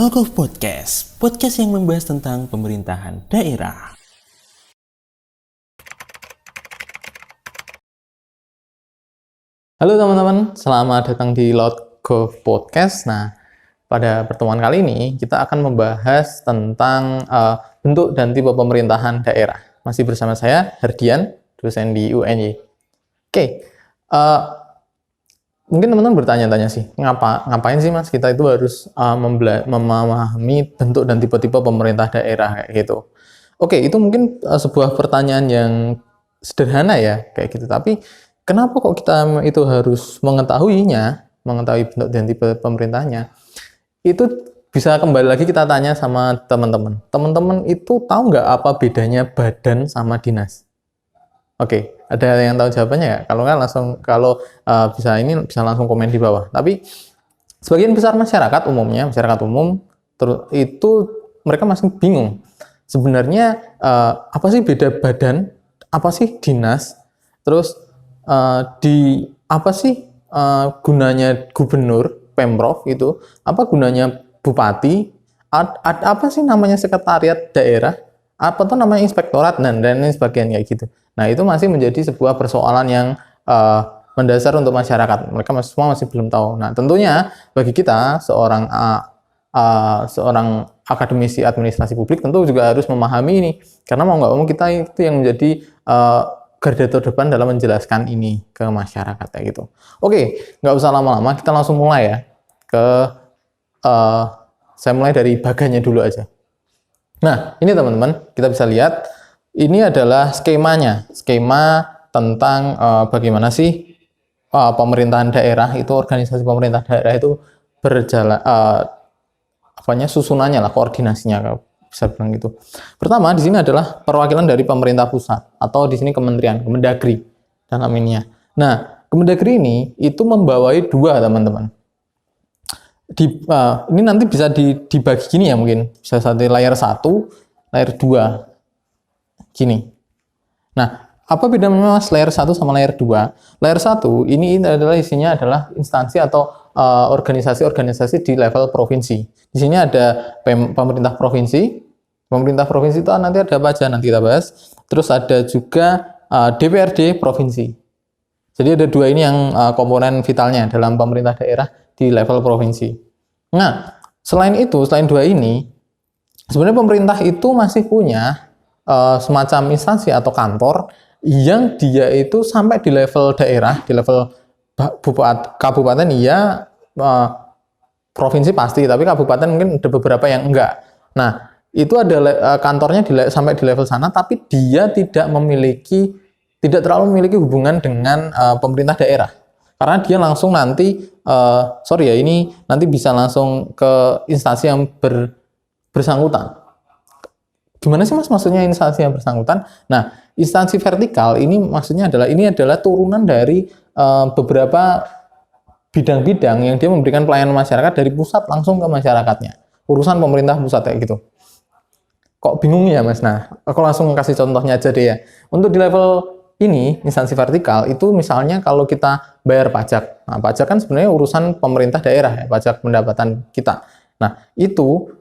Logo Podcast, podcast yang membahas tentang pemerintahan daerah. Halo teman-teman, selamat datang di Logo Podcast. Nah, pada pertemuan kali ini kita akan membahas tentang bentuk dan tipe pemerintahan daerah. Masih bersama saya, Herdian, dosen di UNY. Oke, mungkin teman-teman bertanya-tanya sih, ngapain sih mas kita itu harus memahami bentuk dan tipe-tipe pemerintah daerah kayak gitu. Oke, itu mungkin sebuah pertanyaan yang sederhana ya kayak gitu. Tapi kenapa kok kita itu harus mengetahui bentuk dan tipe pemerintahnya? Itu bisa kembali lagi kita tanya sama teman-teman. Teman-teman itu tahu nggak apa bedanya badan sama dinas? Oke, ada yang tahu jawabannya ya? Kalau nggak bisa langsung komen di bawah. Tapi sebagian besar masyarakat umum itu mereka masih bingung. Sebenarnya apa sih beda badan? Apa sih dinas? Terus apa sih gunanya gubernur, Pemprov itu? Apa gunanya bupati? Apa sih namanya sekretariat daerah? Apa tuh namanya inspektorat dan lain sebagainya kayak gitu. Nah, itu masih menjadi sebuah persoalan yang mendasar untuk masyarakat. Mereka semua masih belum tahu. Nah, tentunya bagi kita seorang akademisi administrasi publik tentu juga harus memahami ini. Karena mau nggak mau kita itu yang menjadi garda terdepan dalam menjelaskan ini ke masyarakat kayak gitu. Oke, nggak usah lama-lama, kita langsung mulai ya. Saya mulai dari baganya dulu aja. Nah, ini teman-teman, kita bisa lihat ini adalah skemanya, skema tentang bagaimana sih pemerintahan daerah itu, organisasi pemerintah daerah itu berjalan, susunannya lah, koordinasinya bisa bilang gitu. Pertama di sini adalah perwakilan dari pemerintah pusat atau di sini kementerian, Kemendagri dalam ininya. Nah, Kemendagri ini itu membawai dua teman-teman. Ini nanti bisa dibagi gini ya mungkin, bisa satu layar 1, layar 2 gini. Nah, apa bedanya mas layar 1 sama layar 2? Layar 1 ini adalah isinya adalah instansi atau organisasi-organisasi di level provinsi. Di sini ada pemerintah provinsi. Pemerintah provinsi itu nanti ada apa aja, nanti kita bahas. Terus ada juga DPRD provinsi. Jadi ada dua ini yang komponen vitalnya dalam pemerintah daerah di level provinsi. Nah, selain dua ini, sebenarnya pemerintah itu masih punya semacam instansi atau kantor yang dia itu sampai di level daerah, di level kabupaten iya, provinsi pasti, tapi kabupaten mungkin ada beberapa yang enggak. Nah, itu ada kantornya sampai di level sana, tapi dia tidak terlalu memiliki hubungan dengan pemerintah daerah. Karena dia langsung nanti, ini nanti bisa langsung ke instansi yang bersangkutan. Gimana sih mas maksudnya instansi yang bersangkutan? Nah, instansi vertikal ini maksudnya adalah turunan dari beberapa bidang-bidang yang dia memberikan pelayanan masyarakat dari pusat langsung ke masyarakatnya. Urusan pemerintah pusat kayak gitu. Kok bingung ya mas? Nah, aku langsung kasih contohnya aja deh ya. Untuk di level ini, instansi vertikal, itu misalnya kalau kita bayar pajak. Nah, pajak kan sebenarnya urusan pemerintah daerah ya, pajak pendapatan kita. Nah, itu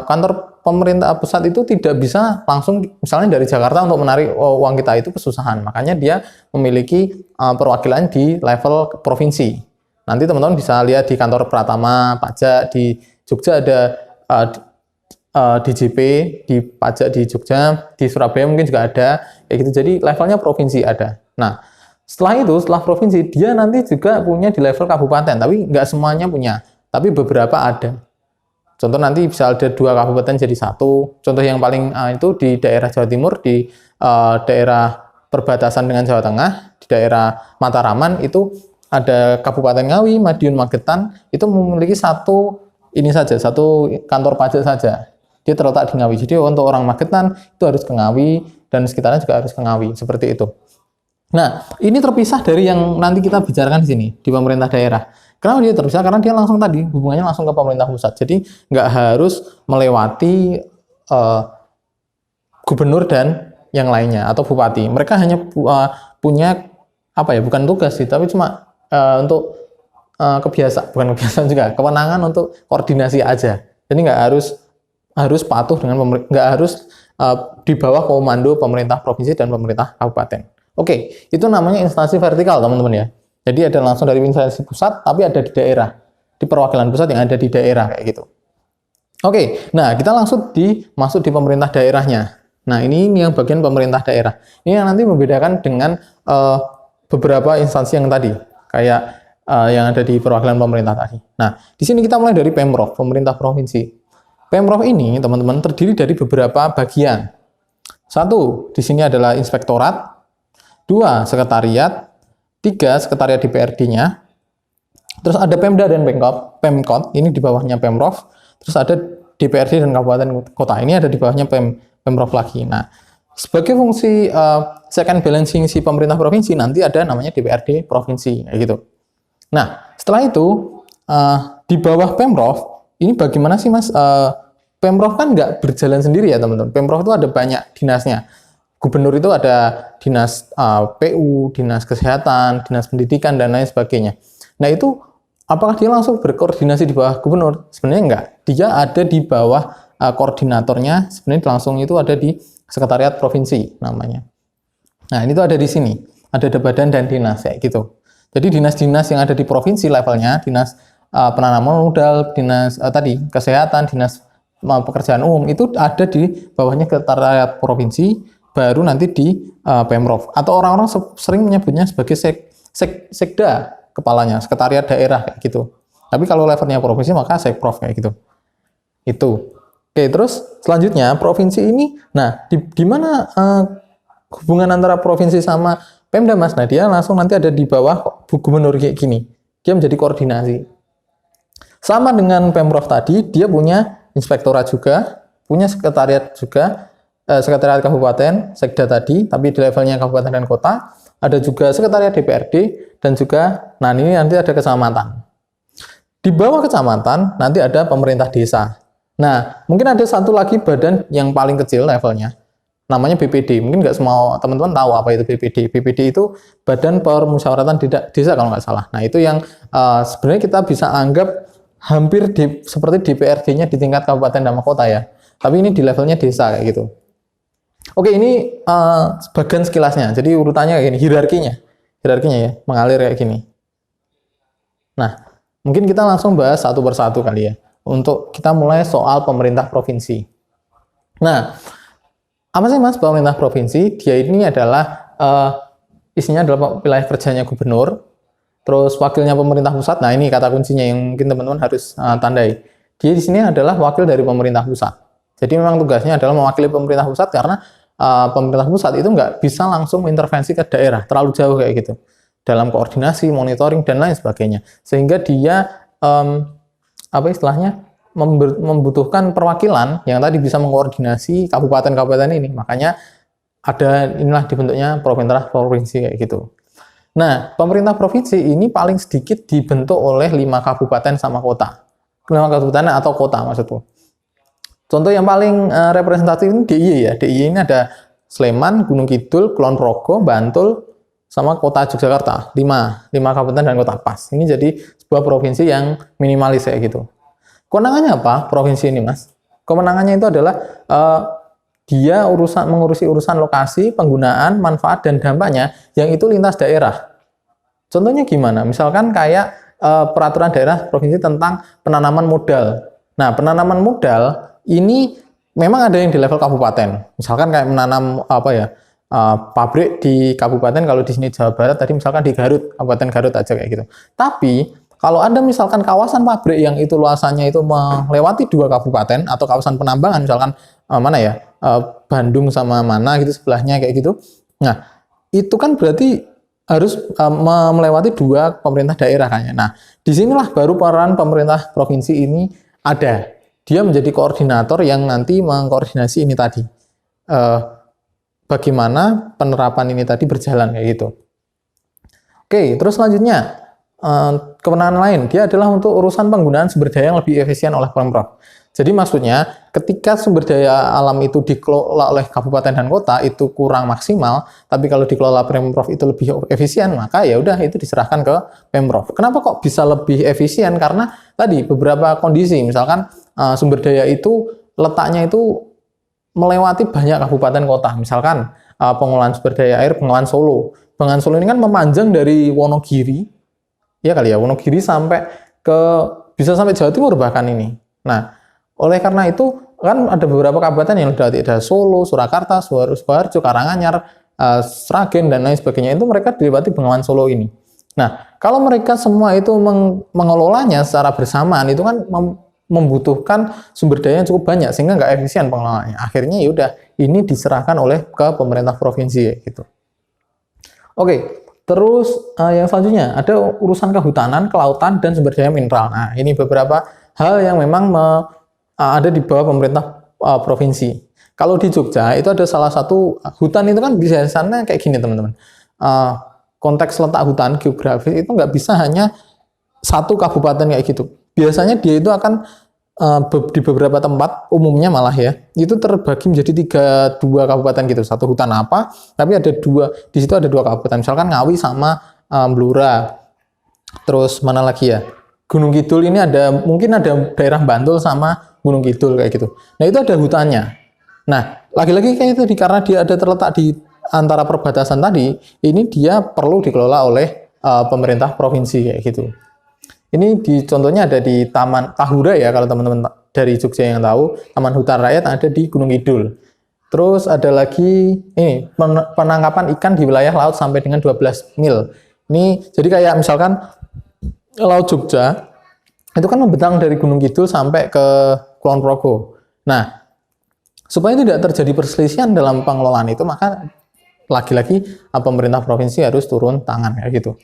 kantor pemerintah pusat itu tidak bisa langsung misalnya dari Jakarta untuk menarik uang kita itu kesusahan. Makanya dia memiliki perwakilan di level provinsi. Nanti teman-teman bisa lihat di kantor Pratama Pajak di Jogja ada DJP di pajak di Jogja, di Surabaya mungkin juga ada kayak gitu. Jadi levelnya provinsi ada. Nah, setelah provinsi dia nanti juga punya di level kabupaten, tapi nggak semuanya punya, tapi beberapa ada. Contoh nanti bisa ada 2 kabupaten jadi 1. Contoh yang paling itu di daerah Jawa Timur, di daerah perbatasan dengan Jawa Tengah, di daerah Mataraman itu ada Kabupaten Ngawi, Madiun, Magetan itu memiliki satu kantor pajak saja. Dia terletak di Ngawi. Jadi untuk orang Magetan itu harus ke Ngawi dan sekitarnya juga harus ke Ngawi, seperti itu. Nah, ini terpisah dari yang nanti kita bicarakan di sini di pemerintah daerah. Kenapa dia terpisah? Karena dia hubungannya langsung ke pemerintah pusat. Jadi nggak harus melewati gubernur dan yang lainnya atau bupati. Mereka hanya punya bukan tugas sih, tapi cuma untuk kewenangan untuk koordinasi aja. Jadi nggak harus patuh dengan nggak harus di bawah komando pemerintah provinsi dan pemerintah kabupaten. Oke, itu namanya instansi vertikal, teman-teman ya. Jadi ada langsung dari instansi pusat, tapi ada di daerah, di perwakilan pusat yang ada di daerah kayak gitu. Oke, nah kita langsung masuk di pemerintah daerahnya. Nah ini yang bagian pemerintah daerah. Ini yang nanti membedakan dengan beberapa instansi yang tadi, kayak yang ada di perwakilan pemerintah tadi. Nah di sini kita mulai dari Pemprov, pemerintah provinsi. Pemprov ini teman-teman terdiri dari beberapa bagian. Satu, di sini adalah inspektorat. Dua, sekretariat. Tiga, sekretariat DPRD-nya. Terus ada Pemda dan Pemkot, ini di bawahnya Pemprov. Terus ada DPRD dan kabupaten kota, ini ada di bawahnya Pemprov lagi. Nah, sebagai fungsi check and balancing si pemerintah provinsi, nanti ada namanya DPRD provinsi, kayak gitu. Nah, setelah itu, di bawah Pemprov, ini bagaimana sih Mas? Pemprov kan nggak berjalan sendiri ya teman-teman. Pemprov itu ada banyak dinasnya. Gubernur itu ada dinas PU, dinas kesehatan, dinas pendidikan, dan lain sebagainya. Nah itu apakah dia langsung berkoordinasi di bawah gubernur? Sebenarnya enggak. Dia ada di bawah koordinatornya. Sebenarnya langsung itu ada di sekretariat provinsi namanya. Nah ini tuh ada di sini. Ada badan dan dinas kayak gitu. Jadi dinas-dinas yang ada di provinsi levelnya, dinas penanaman modal, dinas tadi kesehatan, dinas pekerjaan umum itu ada di bawahnya sekretariat provinsi, baru nanti di Pemprov. Atau orang-orang sering menyebutnya sebagai sekda. Kepalanya, sekretariat daerah kayak gitu. Tapi kalau levelnya provinsi maka sekprov kayak gitu. Itu. Oke, terus selanjutnya provinsi ini, nah di mana hubungan antara provinsi sama Pemda Mas? Nah dia langsung nanti ada di bawah gubernur kayak gini. Dia menjadi koordinasi. Sama dengan Pemprov tadi, dia punya inspektorat juga, punya sekretariat juga, sekretariat kabupaten, sekda tadi, tapi di levelnya kabupaten dan kota. Ada juga sekretariat DPRD, dan juga, nah ini nanti ada kecamatan. Di bawah kecamatan, nanti ada pemerintah desa. Nah, mungkin ada satu lagi badan yang paling kecil levelnya, namanya BPD. Mungkin nggak semua teman-teman tahu apa itu BPD. BPD itu Badan Permusyawaratan Desa kalau nggak salah. Nah, itu yang sebenarnya kita bisa anggap hampir seperti DPRD-nya di tingkat kabupaten dan kota ya. Tapi ini di levelnya desa kayak gitu. Oke, ini sebagian sekilasnya. Jadi urutannya kayak gini, hierarkinya ya, mengalir kayak gini. Nah, mungkin kita langsung bahas satu persatu kali ya, untuk kita mulai soal pemerintah provinsi. Nah, apa sih Mas pemerintah provinsi? Dia ini adalah isinya adalah wilayah kerjanya gubernur, terus wakilnya pemerintah pusat. Nah, ini kata kuncinya yang mungkin teman-teman harus tandai. Dia di sini adalah wakil dari pemerintah pusat. Jadi memang tugasnya adalah mewakili pemerintah pusat karena pemerintah pusat itu nggak bisa langsung intervensi ke daerah, terlalu jauh kayak gitu. Dalam koordinasi, monitoring, dan lain sebagainya. Sehingga dia, membutuhkan perwakilan yang tadi bisa mengkoordinasi kabupaten-kabupaten ini. Makanya inilah dibentuknya pemerintah provinsi kayak gitu. Nah, pemerintah provinsi ini paling sedikit dibentuk oleh 5 kabupaten sama kota. 5 kabupaten atau kota maksudku. Contoh yang paling representatif ini DIY ya. DIY ini ada Sleman, Gunung Kidul, Kulon Progo, Bantul, sama kota Yogyakarta. 5 kabupaten dan kota pas. Ini jadi sebuah provinsi yang minimalis kayak gitu. Kewenangannya apa provinsi ini Mas? Kewenangannya itu adalah dia mengurusi urusan lokasi, penggunaan, manfaat, dan dampaknya yang itu lintas daerah. Contohnya gimana? Misalkan kayak peraturan daerah provinsi tentang penanaman modal. Nah, penanaman modal ini memang ada yang di level kabupaten. Misalkan kayak menanam pabrik di kabupaten, kalau di sini Jawa Barat tadi misalkan di Garut, Kabupaten Garut aja kayak gitu. Tapi kalau ada misalkan kawasan pabrik yang itu luasannya itu melewati 2 kabupaten atau kawasan penambangan, misalkan Bandung sama mana gitu sebelahnya kayak gitu. Nah, itu kan berarti harus melewati 2 pemerintah daerah kayaknya. Nah, disinilah baru peran pemerintah provinsi ini ada. Dia menjadi koordinator yang nanti mengkoordinasi ini tadi. Bagaimana penerapan ini tadi berjalan kayak gitu. Oke, terus selanjutnya kewenangan lain, dia adalah untuk urusan penggunaan sumber daya yang lebih efisien oleh Pemprov. Jadi maksudnya ketika sumber daya alam itu dikelola oleh kabupaten dan kota itu kurang maksimal, tapi kalau dikelola Pemprov itu lebih efisien, maka ya udah itu diserahkan ke Pemprov. Kenapa kok bisa lebih efisien? Karena tadi beberapa kondisi, misalkan sumber daya itu letaknya itu melewati banyak kabupaten kota. Misalkan pengelolaan sumber daya air Bengawan Solo. Bengawan Solo ini kan memanjang dari Wonogiri, ya kali ya, Wonogiri sampai ke bisa sampai Jawa Timur bahkan ini. Nah, oleh karena itu kan ada beberapa kabupaten yang ada Solo, Surakarta, Sukoharjo, Karanganyar, Sragen dan lain sebagainya, itu mereka dilewati Bengawan Solo ini. Nah, kalau mereka semua itu mengelolanya secara bersamaan, itu kan membutuhkan sumber daya yang cukup banyak sehingga nggak efisien pengelolaannya. Akhirnya ya udah ini diserahkan ke pemerintah provinsi gitu. Oke, terus yang selanjutnya ada urusan kehutanan, kelautan dan sumber daya mineral. Nah, ini beberapa hal yang memang ada di bawah pemerintah provinsi. Kalau di Jogja itu ada salah satu hutan itu kan biasanya kayak gini teman-teman. Konteks letak hutan geografis itu nggak bisa hanya satu kabupaten kayak gitu. Biasanya dia itu akan di beberapa tempat umumnya malah ya itu terbagi menjadi dua kabupaten gitu. Satu hutan apa, tapi ada dua di situ ada dua kabupaten. Misalkan Ngawi sama Blora. Terus mana lagi ya? Gunung Kidul ini mungkin ada daerah Bantul sama Gunung Kidul kayak gitu. Nah itu ada hutannya. Nah lagi-lagi kayak itu karena dia ada terletak di antara perbatasan tadi, ini dia perlu dikelola oleh pemerintah provinsi kayak gitu. Ini contohnya ada di Taman Tahura ya, kalau teman-teman dari Jogja yang tahu, Taman Hutan Rakyat ada di Gunung Kidul. Terus ada lagi ini penangkapan ikan di wilayah laut sampai dengan 12 mil. Ini jadi kayak misalkan Laut Jogja itu kan membentang dari Gunung Kidul sampai ke Kulon Progo. Nah, supaya tidak terjadi perselisihan dalam pengelolaan itu, maka lagi-lagi pemerintah provinsi harus turun tangan kayak gitu.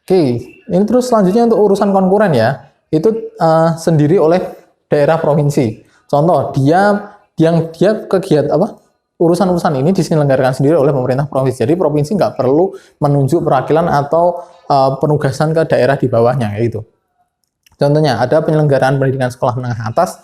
Oke, ini terus selanjutnya untuk urusan konkuren ya, itu sendiri oleh daerah provinsi. Contoh, dia kegiatan urusan-urusan ini diselenggarakan sendiri oleh pemerintah provinsi. Jadi provinsi nggak perlu menunjuk perwakilan atau penugasan ke daerah di bawahnya kayak gitu. Contohnya ada penyelenggaraan pendidikan sekolah menengah atas.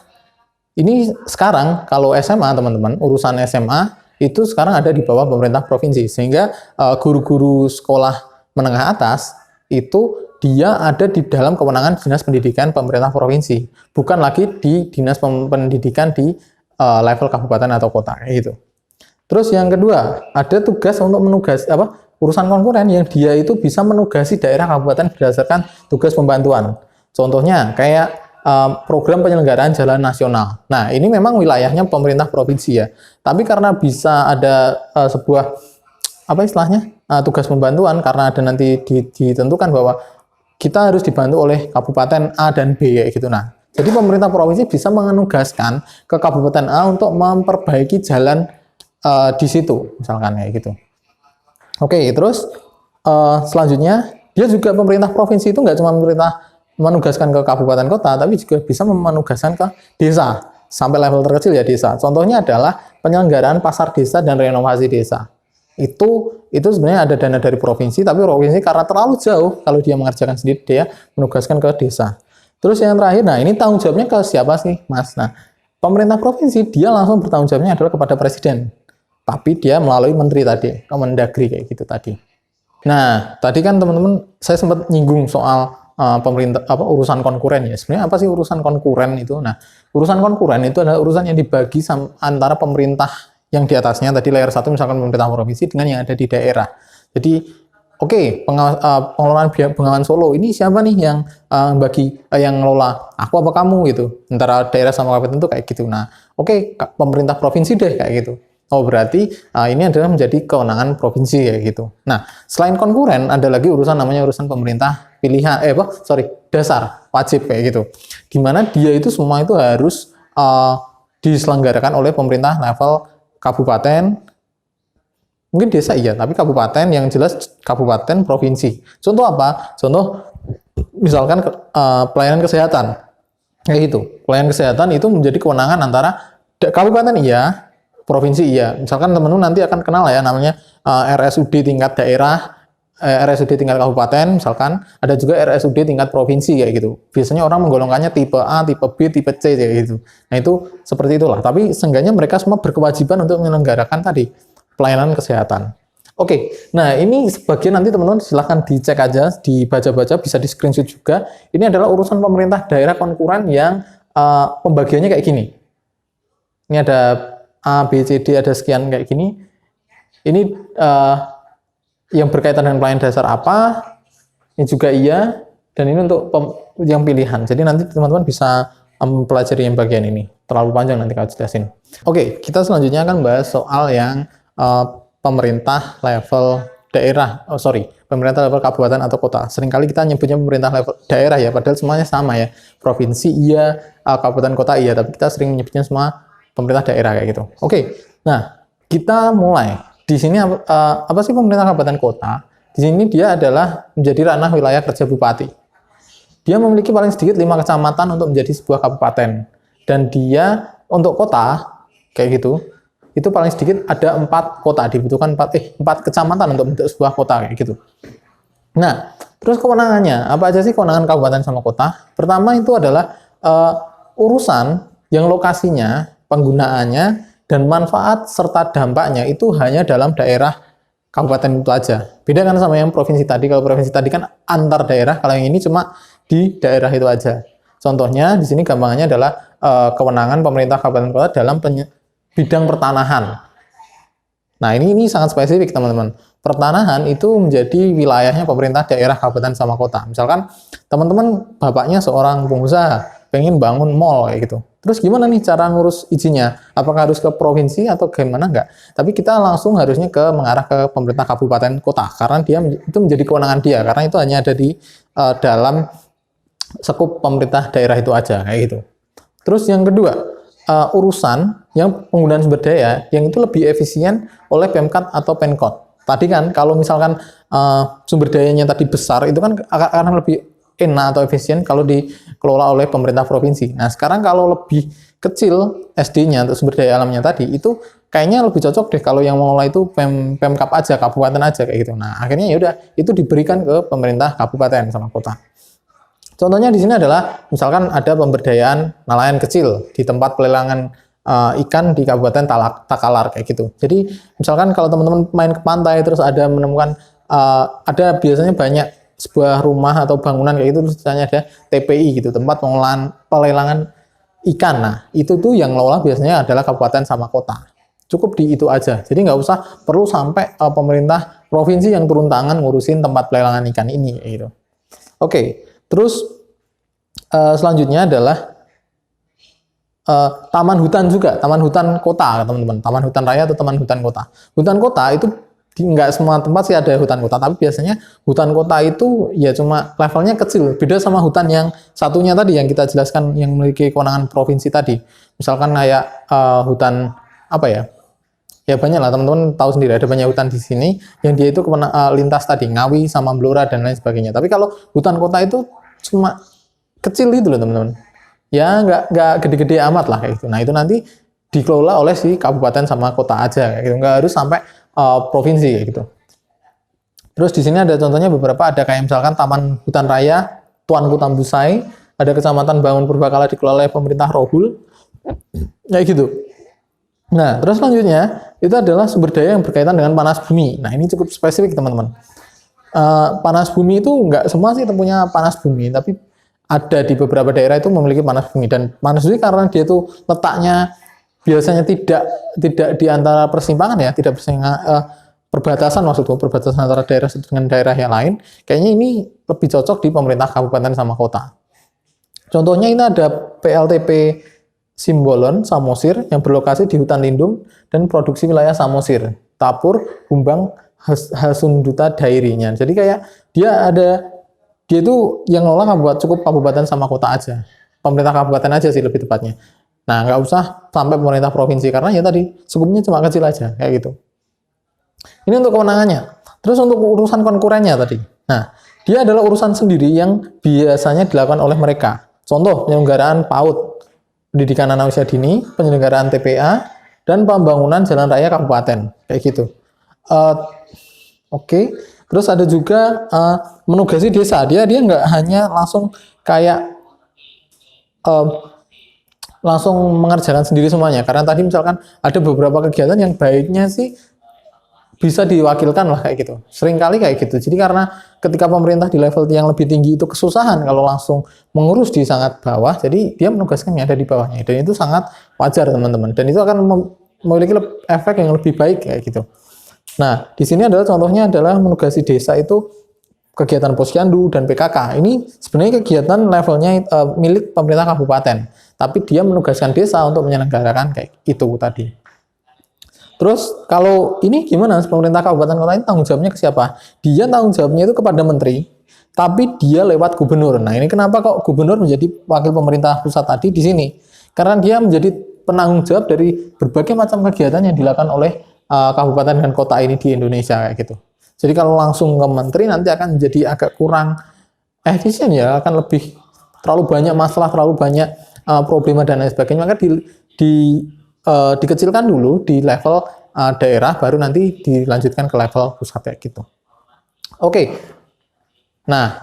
Ini sekarang kalau SMA teman-teman, urusan SMA itu sekarang ada di bawah pemerintah provinsi, sehingga guru-guru sekolah menengah atas itu dia ada di dalam kewenangan dinas pendidikan pemerintah provinsi, bukan lagi di dinas pendidikan di level kabupaten atau kota kayak gitu. Terus yang kedua ada tugas untuk urusan konkuren yang dia itu bisa menugasi daerah kabupaten berdasarkan tugas pembantuan. Contohnya kayak program penyelenggaraan jalan nasional. Nah, ini memang wilayahnya pemerintah provinsi ya. Tapi karena bisa ada sebuah tugas pembantuan, karena ada nanti ditentukan bahwa kita harus dibantu oleh kabupaten A dan B ya gitu. Nah, jadi pemerintah provinsi bisa menugaskan ke kabupaten A untuk memperbaiki jalan di situ, misalkan kayak gitu. Oke, terus selanjutnya dia juga pemerintah provinsi itu nggak cuma menugaskan ke kabupaten kota, tapi juga bisa menugaskan ke desa sampai level terkecil ya desa. Contohnya adalah penyelenggaraan pasar desa dan renovasi desa. Itu sebenarnya ada dana dari provinsi, tapi provinsi karena terlalu jauh kalau dia mengerjakan sendiri, dia menugaskan ke desa. Terus yang terakhir, nah ini tanggung jawabnya ke siapa sih, Mas? Nah, pemerintah provinsi dia langsung bertanggung jawabnya adalah kepada presiden, tapi dia melalui menteri tadi, Kemendagri kayak gitu tadi. Nah, tadi kan teman-teman saya sempat nyinggung soal pemerintah urusan konkuren ya. Sebenarnya apa sih urusan konkuren itu? Nah, urusan konkuren itu adalah urusan yang dibagi antara pemerintah yang di atasnya tadi layer 1 misalkan pemerintah provinsi dengan yang ada di daerah. Jadi pengelolaan Bengawan Solo ini siapa nih yang yang ngelola? Aku apa kamu gitu. Antara daerah sama kabupaten itu kayak gitu. Nah, pemerintah provinsi deh kayak gitu. Oh, berarti ini adalah menjadi kewenangan provinsi kayak gitu. Nah, selain konkuren ada lagi urusan namanya urusan pemerintah dasar wajib kayak gitu. Gimana dia itu semua itu harus diselenggarakan oleh pemerintah level kabupaten, mungkin desa iya, tapi kabupaten yang jelas kabupaten provinsi. Contoh apa? Contoh misalkan pelayanan kesehatan. Kayak gitu. Pelayanan kesehatan itu menjadi kewenangan antara kabupaten iya, provinsi iya. Misalkan teman-teman nanti akan kenal ya namanya RSUD tingkat daerah, RSUD tingkat kabupaten, misalkan ada juga RSUD tingkat provinsi kayak gitu. Biasanya orang menggolongkannya tipe A, tipe B, tipe C kayak gitu. Nah, itu seperti itulah. Tapi seenggaknya mereka semua berkewajiban untuk menyelenggarakan tadi pelayanan kesehatan. Oke, nah ini sebagian nanti teman-teman silahkan dicek aja, dibaca-baca, bisa di screenshot juga. Ini adalah urusan pemerintah daerah konkuren yang pembagiannya kayak gini. Ini ada A, B, C, D, ada sekian kayak gini. Ini yang berkaitan dengan pelayanan dasar apa, ini juga iya, dan ini untuk yang pilihan. Jadi nanti teman-teman bisa mempelajari yang bagian ini. Terlalu panjang nanti kalau jelasin. Oke, kita selanjutnya akan bahas soal yang pemerintah level daerah. Pemerintah level kabupaten atau kota. Seringkali kita nyebutnya pemerintah level daerah ya, padahal semuanya sama ya. Provinsi iya, kabupaten kota iya, tapi kita sering menyebutnya semua pemerintah daerah kayak gitu. Oke, nah kita mulai. Di sini apa sih pemerintah kabupaten kota? Di sini dia adalah menjadi ranah wilayah kerja bupati. Dia memiliki paling sedikit 5 kecamatan untuk menjadi sebuah kabupaten. Dan dia untuk kota, kayak gitu, itu paling sedikit ada 4 kota, dibutuhkan 4 kecamatan untuk membentuk sebuah kota, kayak gitu. Nah, terus kewenangannya, apa aja sih kewenangan kabupaten sama kota? Pertama itu adalah urusan yang lokasinya, penggunaannya, dan manfaat serta dampaknya itu hanya dalam daerah kabupaten itu aja. Beda kan sama yang provinsi tadi. Kalau provinsi tadi kan antar daerah, kalau yang ini cuma di daerah itu aja. Contohnya di sini gampangnya adalah kewenangan pemerintah kabupaten kota dalam bidang pertanahan. Nah, ini sangat spesifik, teman-teman. Pertanahan itu menjadi wilayahnya pemerintah daerah kabupaten sama kota. Misalkan teman-teman bapaknya seorang pengusaha, pengen bangun mall kayak gitu. Terus gimana nih cara ngurus izinnya? Apakah harus ke provinsi atau gimana? Enggak. Tapi kita langsung harusnya mengarah ke pemerintah kabupaten kota karena itu menjadi kewenangan dia karena itu hanya ada di dalam sekup pemerintah daerah itu aja kayak gitu. Terus yang kedua, urusan yang penggunaan sumber daya yang itu lebih efisien oleh Pemkat atau Penkot. Tadi kan kalau misalkan sumber dayanya tadi besar itu kan akan lebih enak atau efisien kalau dikelola oleh pemerintah provinsi. Nah, sekarang kalau lebih kecil SD-nya atau sumber daya alamnya tadi, itu kayaknya lebih cocok deh kalau yang mengelola itu Pemkap aja, kabupaten aja kayak gitu. Nah, akhirnya ya udah itu diberikan ke pemerintah kabupaten sama kota. Contohnya di sini adalah misalkan ada pemberdayaan nelayan kecil di tempat pelelangan ikan di Kabupaten Takalar kayak gitu. Jadi misalkan kalau teman-teman main ke pantai terus ada menemukan ada biasanya banyak sebuah rumah atau bangunan kayak gitu terus misalnya ada TPI gitu, tempat pengolahan pelelangan ikan. Nah, itu tuh yang ngelola biasanya adalah kabupaten sama kota. Cukup di itu aja. Jadi nggak usah perlu sampai pemerintah provinsi yang turun tangan ngurusin tempat pelelangan ikan ini gitu. Oke, terus selanjutnya adalah taman hutan juga, taman hutan kota teman-teman, taman hutan raya atau taman hutan kota. Hutan kota itu nggak semua tempat sih ada hutan kota, tapi biasanya hutan kota itu ya cuma levelnya kecil, beda sama hutan yang satunya tadi yang kita jelaskan yang memiliki kewenangan provinsi tadi. Misalkan kayak hutan apa ya? Ya banyak lah teman-teman tahu sendiri ada banyak hutan di sini yang dia itu lintas tadi Ngawi sama Blora dan lain sebagainya. Tapi kalau hutan kota itu cuma kecil gitu loh teman-teman. Ya nggak gede-gede amat lah kayak gitu. Nah itu nanti dikelola oleh si kabupaten sama kota aja kayak gitu. Nggak harus sampai provinsi kayak gitu. Terus di sini ada contohnya beberapa, ada kayak misalkan Taman Hutan Raya Tuanku Tambusai, ada Kecamatan Bangun Purbakala dikelola oleh pemerintah Rohul, kayak gitu. Nah, terus selanjutnya itu adalah sumber daya yang berkaitan dengan panas bumi. Nah, ini cukup spesifik teman-teman. Panas bumi itu nggak semua sih punya panas bumi, tapi ada di beberapa daerah itu memiliki panas bumi. Dan panas bumi karena dia itu letaknya biasanya tidak di antara persimpangan ya, tidak perbatasan maksudku, perbatasan antara daerah dengan daerah yang lain. Kayaknya ini lebih cocok di pemerintah kabupaten sama kota. Contohnya ini ada PLTP Simbolon Samosir yang berlokasi di hutan lindung dan produksi wilayah Samosir, Tapur, Humbang, Hasunduta dairinya. Jadi kayak dia itu yang ngelola cukup kabupaten sama kota aja. Pemerintah kabupaten aja sih lebih tepatnya. Nah, nggak usah sampai pemerintah provinsi karena ya tadi skupnya cuma kecil aja kayak gitu. Ini untuk kewenangannya. Terus untuk urusan konkurennya tadi. Nah, dia adalah urusan sendiri yang biasanya dilakukan oleh mereka. Contoh, penyelenggaraan PAUD, pendidikan anak usia dini, penyelenggaraan TPA, dan pembangunan jalan raya kabupaten kayak gitu. Oke. Terus ada juga menugasi desa. Dia nggak hanya langsung kayak langsung mengerjakan sendiri semuanya. Karena tadi misalkan ada beberapa kegiatan yang baiknya sih bisa diwakilkan lah kayak gitu. Seringkali kayak gitu. Jadi karena ketika pemerintah di level yang lebih tinggi itu kesusahan kalau langsung mengurus di sangat bawah, jadi dia menugaskan yang ada di bawahnya. Dan itu sangat wajar teman-teman. Dan itu akan memiliki efek yang lebih baik kayak gitu. Nah, di sini adalah contohnya adalah menugasi desa itu kegiatan posyandu dan PKK. Ini sebenarnya kegiatan levelnya milik pemerintah kabupaten. Tapi dia menugaskan desa untuk menyelenggarakan kayak itu tadi. Terus kalau ini gimana pemerintah kabupaten kota ini tanggung jawabnya ke siapa? Dia tanggung jawabnya itu kepada menteri, tapi dia lewat gubernur. Nah ini kenapa kok gubernur menjadi wakil pemerintah pusat tadi di sini? Karena dia menjadi penanggung jawab dari berbagai macam kegiatan yang dilakukan oleh kabupaten dan kota ini di Indonesia kayak gitu. Jadi kalau langsung ke menteri nanti akan menjadi agak kurang efisien ya, akan lebih terlalu banyak masalah, terlalu banyak problema dan lain sebagainya. Maka dikecilkan dulu di level daerah, baru nanti dilanjutkan ke level pusat kayak gitu. Oke. Nah,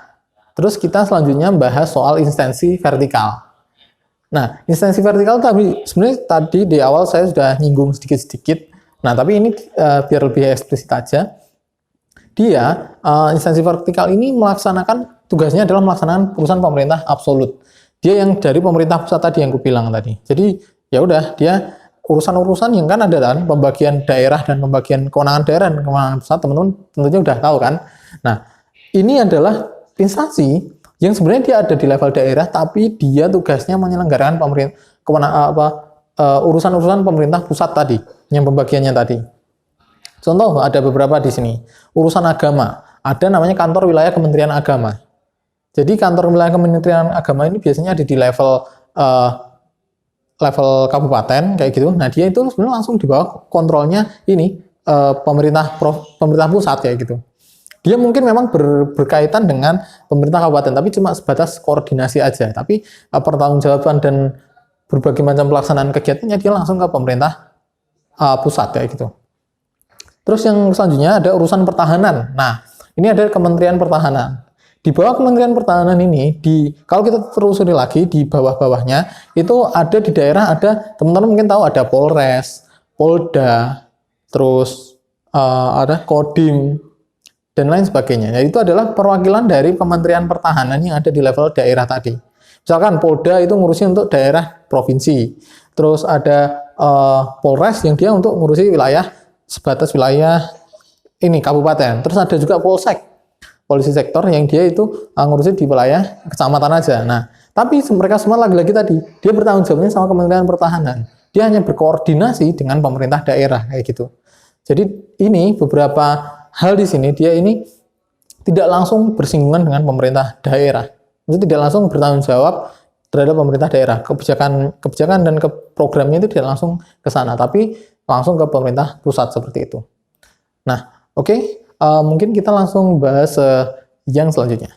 terus kita selanjutnya bahas soal instansi vertikal. Nah, instansi vertikal sebenarnya tadi di awal saya sudah nyinggung sedikit-sedikit. Nah, tapi ini biar lebih eksplisit aja. Dia instansi vertikal ini melaksanakan tugasnya adalah melaksanakan urusan pemerintah absolut. Dia yang dari pemerintah pusat tadi yang aku bilang tadi. Jadi ya udah dia urusan-urusan yang kan ada kan pembagian daerah dan pembagian kewenangan daerah dan kewenangan pusat, teman-teman tentunya udah tahu kan. Nah, ini adalah instansi yang sebenarnya dia ada di level daerah, tapi dia tugasnya menyelenggarakan urusan-urusan pemerintah pusat tadi, yang pembagiannya tadi. Contoh ada beberapa di sini. Urusan agama, ada namanya kantor wilayah Kementerian Agama. Jadi kantor wilayah Kementerian Agama ini biasanya ada di level kabupaten kayak gitu. Nah dia itu sebenarnya langsung di bawah kontrolnya ini pemerintah pusat kayak gitu. Dia mungkin memang berkaitan dengan pemerintah kabupaten, tapi cuma sebatas koordinasi aja. Tapi pertanggungjawaban dan berbagai macam pelaksanaan kegiatannya dia langsung ke pemerintah pusat kayak gitu. Terus yang selanjutnya ada urusan pertahanan. Nah ini ada Kementerian Pertahanan. Di bawah Kementerian Pertahanan ini, kalau kita telusuri lagi di bawah-bawahnya, itu ada di daerah, ada teman-teman mungkin tahu ada Polres, Polda, terus ada Kodim, dan lain sebagainya. Nah, itu adalah perwakilan dari Kementerian Pertahanan yang ada di level daerah tadi. Misalkan Polda itu ngurusin untuk daerah provinsi, terus ada Polres yang dia untuk ngurusi wilayah, sebatas wilayah ini kabupaten, terus ada juga Polsek, polisi sektor yang dia itu ngurusin di wilayah kecamatan aja. Nah, tapi mereka semua lagi-lagi tadi, dia bertanggung jawabnya sama Kementerian Pertahanan. Dia hanya berkoordinasi dengan pemerintah daerah kayak gitu. Jadi ini beberapa hal di sini, dia ini tidak langsung bersinggungan dengan pemerintah daerah. Itu tidak langsung bertanggung jawab terhadap pemerintah daerah. Kebijakan dan programnya itu tidak langsung ke sana, tapi langsung ke pemerintah pusat seperti itu. Nah, oke. Mungkin kita langsung bahas yang selanjutnya.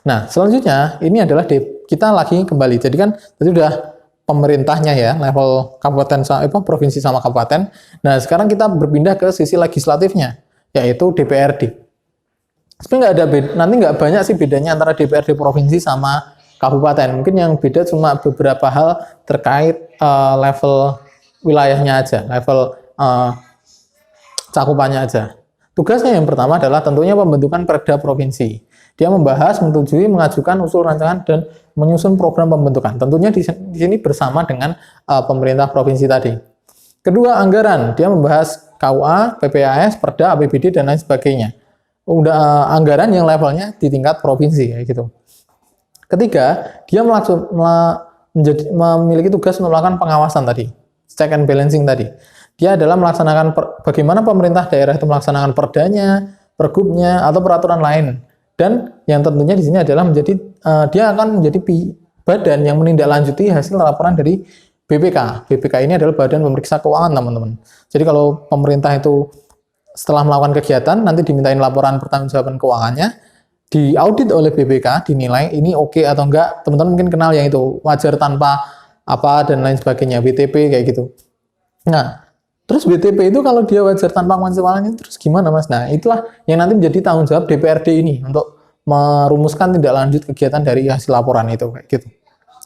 Nah, selanjutnya ini adalah kita lagi kembali. Jadi kan tadi udah pemerintahnya ya, level kabupaten provinsi sama kabupaten. Nah, sekarang kita berpindah ke sisi legislatifnya, yaitu DPRD. Sebenarnya nanti nggak banyak sih bedanya antara DPRD provinsi sama kabupaten. Mungkin yang beda cuma beberapa hal terkait level wilayahnya aja, level cakupannya aja. Tugasnya yang pertama adalah tentunya pembentukan perda provinsi. Dia membahas, menyetujui, mengajukan usul rancangan dan menyusun program pembentukan. Tentunya di sini bersama dengan pemerintah provinsi tadi. Kedua, anggaran. Dia membahas KUA, PPAS, Perda, APBD dan lain sebagainya. Udah anggaran yang levelnya di tingkat provinsi kayak gitu. Ketiga, dia memiliki tugas melakukan pengawasan tadi, check and balancing tadi. Dia adalah melaksanakan bagaimana pemerintah daerah itu melaksanakan perdanya, pergubnya, atau peraturan lain. Dan yang tentunya di sini adalah dia akan menjadi badan yang menindaklanjuti hasil laporan dari BPK. BPK ini adalah Badan Pemeriksa Keuangan, teman-teman. Jadi kalau pemerintah itu setelah melakukan kegiatan, nanti dimintain laporan pertanggungjawaban keuangannya, diaudit oleh BPK, dinilai ini oke atau enggak. Teman-teman mungkin kenal yang itu, wajar tanpa apa dan lain sebagainya, WTP kayak gitu. Nah, terus BTP itu kalau dia wajar tanpa kemanusiaan terus gimana Mas? Nah itulah yang nanti menjadi tanggung jawab DPRD ini untuk merumuskan tindak lanjut kegiatan dari hasil laporan itu kayak gitu.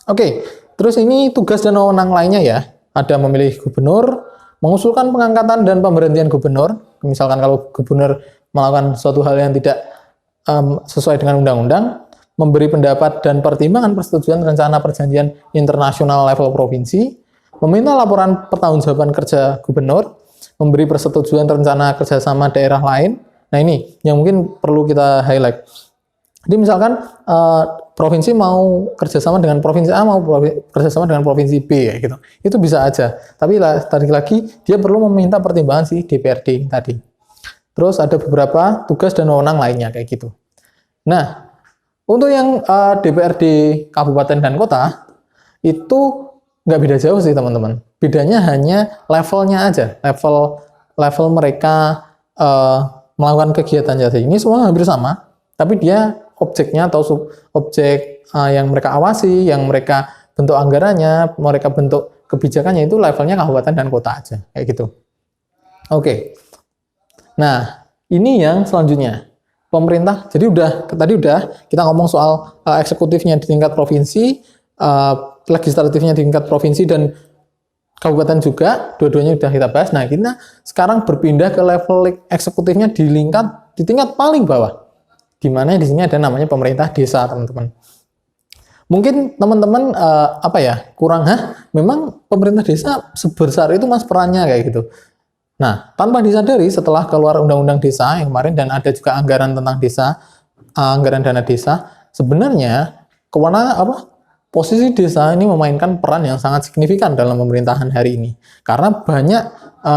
Oke, terus ini tugas dan wewenang lainnya ya. Ada memilih gubernur, mengusulkan pengangkatan dan pemberhentian gubernur, Misalkan kalau gubernur melakukan suatu hal yang tidak sesuai dengan undang-undang, memberi pendapat dan pertimbangan persetujuan rencana perjanjian internasional level provinsi, meminta laporan pertanggungjawaban kerja gubernur, memberi persetujuan rencana kerjasama daerah lain. Nah ini yang mungkin perlu kita highlight. Jadi misalkan provinsi mau kerjasama dengan provinsi A, mau kerjasama dengan provinsi B, ya gitu. Itu bisa aja. Tapi tadi lagi dia perlu meminta pertimbangan si DPRD tadi. Terus ada beberapa tugas dan wewenang lainnya kayak gitu. Nah, untuk yang DPRD kabupaten dan kota itu nggak beda jauh sih teman-teman. Bedanya hanya levelnya aja, level mereka melakukan kegiatan saja. Ini semua hampir sama, tapi dia objeknya atau objek yang mereka awasi, yang mereka bentuk anggarannya, mereka bentuk kebijakannya itu levelnya kabupaten dan kota aja, kayak gitu. Oke. Nah, ini yang selanjutnya. Pemerintah, jadi tadi udah kita ngomong soal eksekutifnya di tingkat provinsi, legislatifnya di tingkat provinsi dan kabupaten juga, dua-duanya udah kita bahas. Nah, kita sekarang berpindah ke level eksekutifnya di tingkat paling bawah. Di mana di sini ada namanya pemerintah desa, teman-teman. Mungkin teman-teman kurang memang pemerintah desa sebesar itu Mas perannya kayak gitu. Nah, tanpa disadari setelah keluar undang-undang desa yang kemarin dan ada juga anggaran tentang desa, anggaran dana desa, sebenarnya posisi desa ini memainkan peran yang sangat signifikan dalam pemerintahan hari ini. Karena banyak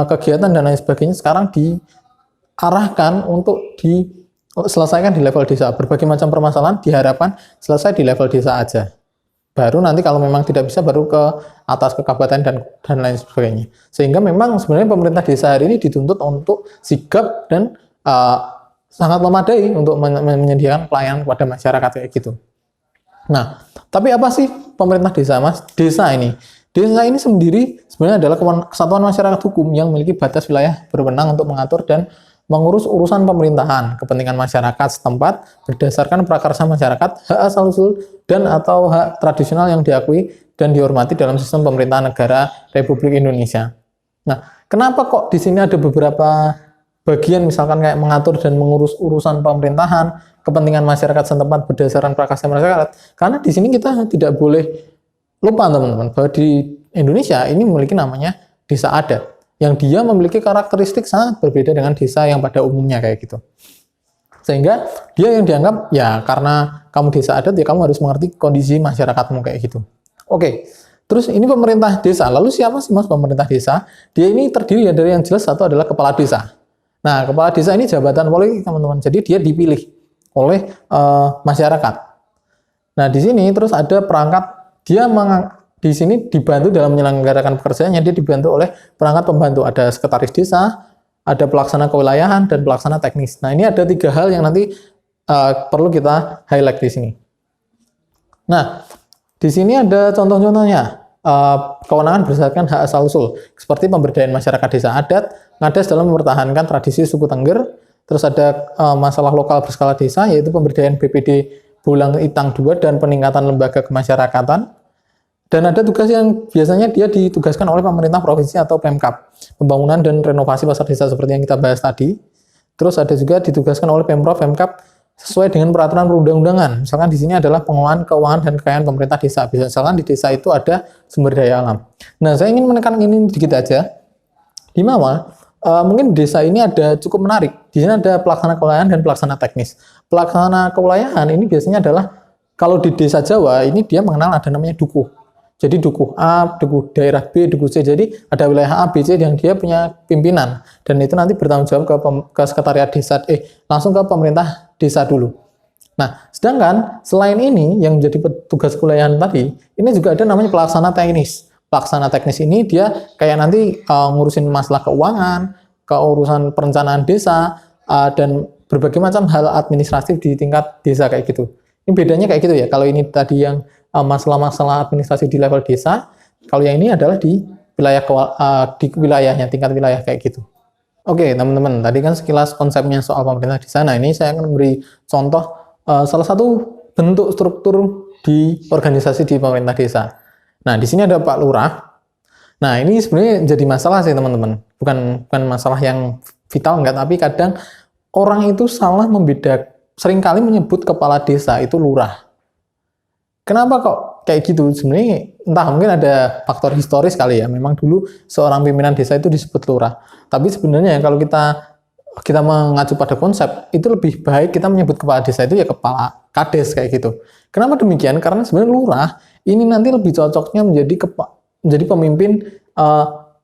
kegiatan dan lain sebagainya sekarang diarahkan untuk diselesaikan di level desa. Berbagai macam permasalahan diharapkan selesai di level desa aja. Baru nanti kalau memang tidak bisa baru ke atas ke kabupaten dan lain sebagainya. Sehingga memang sebenarnya pemerintah desa hari ini dituntut untuk sigap dan sangat memadai untuk menyediakan pelayanan kepada masyarakat kayak gitu. Nah, tapi apa sih pemerintah desa, Mas? Desa ini sendiri sebenarnya adalah kesatuan masyarakat hukum yang memiliki batas wilayah berwenang untuk mengatur dan mengurus urusan pemerintahan, kepentingan masyarakat setempat berdasarkan prakarsa masyarakat, hak asal-usul dan atau hak tradisional yang diakui dan dihormati dalam sistem pemerintahan negara Republik Indonesia. Nah, kenapa kok di sini ada beberapa bagian misalkan kayak mengatur dan mengurus urusan pemerintahan, kepentingan masyarakat setempat berdasarkan prakarsa masyarakat? Karena di sini kita tidak boleh lupa teman-teman bahwa di Indonesia ini memiliki namanya desa adat, yang dia memiliki karakteristik sangat berbeda dengan desa yang pada umumnya kayak gitu. Sehingga dia yang dianggap, ya karena kamu desa adat, ya kamu harus mengerti kondisi masyarakatmu kayak gitu. Oke, terus ini pemerintah desa. Lalu siapa sih Mas pemerintah desa? Dia ini terdiri dari yang jelas satu adalah kepala desa. Nah, kepala desa ini jabatan politik teman-teman. Jadi dia dipilih oleh masyarakat. Nah, di sini terus ada perangkat, di sini dibantu dalam menyelenggarakan pekerjaannya, dia dibantu oleh perangkat pembantu. Ada sekretaris desa, ada pelaksana kewilayahan, dan pelaksana teknis. Nah, ini ada 3 hal yang nanti perlu kita highlight di sini. Nah, di sini ada contoh-contohnya. Kewenangan berdasarkan hak asal-usul, seperti pemberdayaan masyarakat desa adat, ngadas dalam mempertahankan tradisi suku Tengger. Terus ada masalah lokal berskala desa, yaitu pemberdayaan BPD Bolang Itang 2 dan peningkatan lembaga kemasyarakatan. Dan ada tugas yang biasanya dia ditugaskan oleh pemerintah provinsi atau Pemkab, pembangunan dan renovasi pasar desa seperti yang kita bahas tadi. Terus ada juga ditugaskan oleh Pemprov, Pemkab sesuai dengan peraturan perundang-undangan. Misalkan di sini adalah pengelolaan keuangan dan kekayaan pemerintah desa. Misalkan di desa itu ada sumber daya alam. Nah, saya ingin menekan ini sedikit aja. Di mana mungkin desa ini ada cukup menarik. Di sini ada pelaksana kewilayahan dan pelaksana teknis. Pelaksana kewilayahan ini biasanya adalah kalau di desa Jawa ini dia mengenal ada namanya dukuh. Jadi dukuh A, dukuh daerah B, dukuh C. Jadi ada wilayah A, B, C yang dia punya pimpinan. Dan itu nanti bertanggung jawab ke sekretariat desa, langsung ke pemerintah desa dulu. Nah, sedangkan selain ini yang menjadi tugas kewilayahan tadi, ini juga ada namanya pelaksana teknis. Pelaksana teknis ini dia kayak nanti ngurusin masalah keuangan, keurusan perencanaan desa, dan berbagai macam hal administratif di tingkat desa kayak gitu. Ini bedanya kayak gitu ya. Kalau ini tadi yang masalah-masalah administrasi di level desa, kalau yang ini adalah di wilayahnya, tingkat wilayah kayak gitu. Oke, teman-teman, tadi kan sekilas konsepnya soal pemerintah desa. Nah, ini saya akan memberi contoh salah satu bentuk struktur di organisasi di pemerintah desa. Nah, di sini ada Pak Lurah. Nah, ini sebenarnya jadi masalah sih, teman-teman. Bukan masalah yang vital enggak, tapi kadang orang itu salah seringkali menyebut kepala desa itu lurah. Kenapa kok kayak gitu? Sebenarnya entah mungkin ada faktor historis kali ya. Memang dulu seorang pimpinan desa itu disebut lurah. Tapi sebenarnya kalau kita mengacu pada konsep, itu lebih baik kita menyebut kepala desa itu ya kepala kades kayak gitu. Kenapa demikian? Karena sebenarnya lurah ini nanti lebih cocoknya menjadi pemimpin